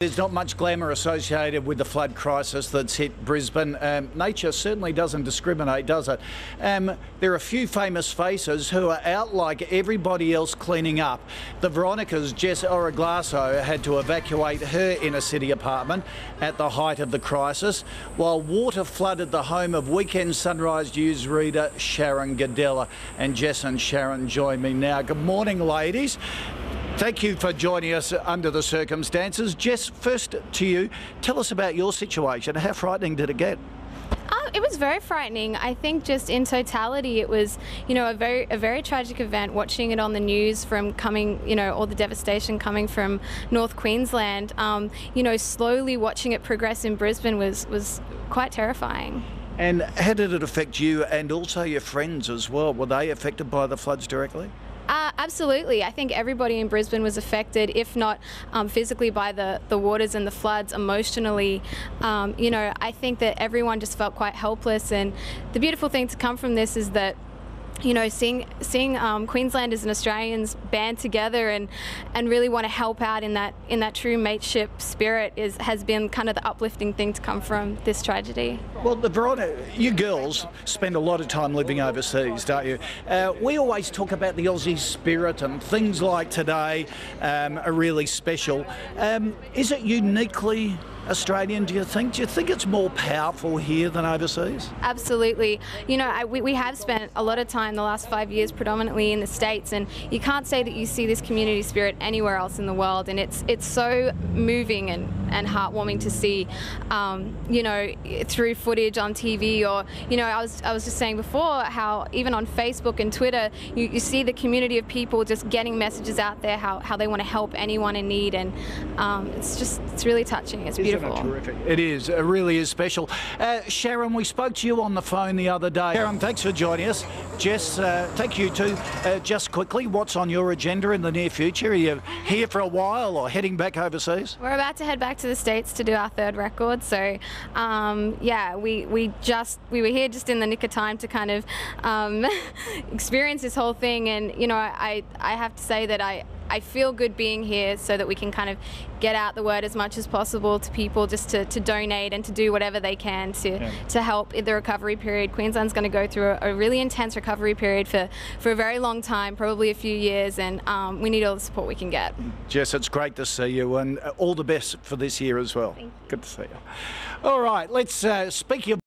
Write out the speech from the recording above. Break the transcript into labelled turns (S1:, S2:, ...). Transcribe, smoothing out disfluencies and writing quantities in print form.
S1: There's not much glamour associated with the flood crisis that's hit Brisbane. Nature certainly doesn't discriminate, does it? There are a few famous faces who are out like everybody else cleaning up. The Veronicas, Jess had to evacuate her inner city apartment at the height of the crisis, while water flooded the home of Weekend Sunrise News reader Sharon Gadella. And Jess and Sharon join me now. Good morning, ladies. Thank you for joining us under the circumstances. Jess, first to you, tell us about your situation. How frightening did it get?
S2: It was very frightening. I think just in totality, it was, a very tragic event. Watching it on the news from coming, all the devastation coming from North Queensland, slowly watching it progress in Brisbane was quite terrifying.
S1: And how did it affect you and also your friends as well? Were they affected by the floods directly?
S2: Absolutely. I think everybody in Brisbane was affected, if not physically by the waters and the floods, emotionally. I think that everyone just felt quite helpless, and the beautiful thing to come from this is that seeing Queenslanders and Australians band together and really want to help out in that true mateship spirit has been kind of the uplifting thing to come from this tragedy.
S1: Well, you girls spend a lot of time living overseas, don't you? We always talk about the Aussie spirit, and things like today are really special. Is it uniquely Australian, do you think? Do you think it's more powerful here than overseas?
S2: Absolutely. We have spent a lot of time the last 5 years predominantly in the States, and you can't say that you see this community spirit anywhere else in the world, and it's so moving and heartwarming to see, through footage on TV, or, I was just saying before how even on Facebook and Twitter, you see the community of people just getting messages out there, how they want to help anyone in need, and it's really touching. It's beautiful.
S1: Terrific. It is. It really is special. Sharon, we spoke to you on the phone the other day. Sharon, thanks for joining us. Jess, thank you too. Just quickly, what's on your agenda in the near future? Are you here for a while or heading back overseas?
S2: We're about to head back to the States to do our third record. So, we were here just in the nick of time to kind of experience this whole thing. And, I have to say that I feel good being here so that we can kind of get out the word as much as possible to people, just to donate and to do whatever they can to help in the recovery period. Queensland's going to go through a really intense recovery period for a very long time, probably a few years, and we need all the support we can get.
S1: Jess, it's great to see you, and all the best for this year as well.
S2: Thank you.
S1: Good to see you. All right, let's speak of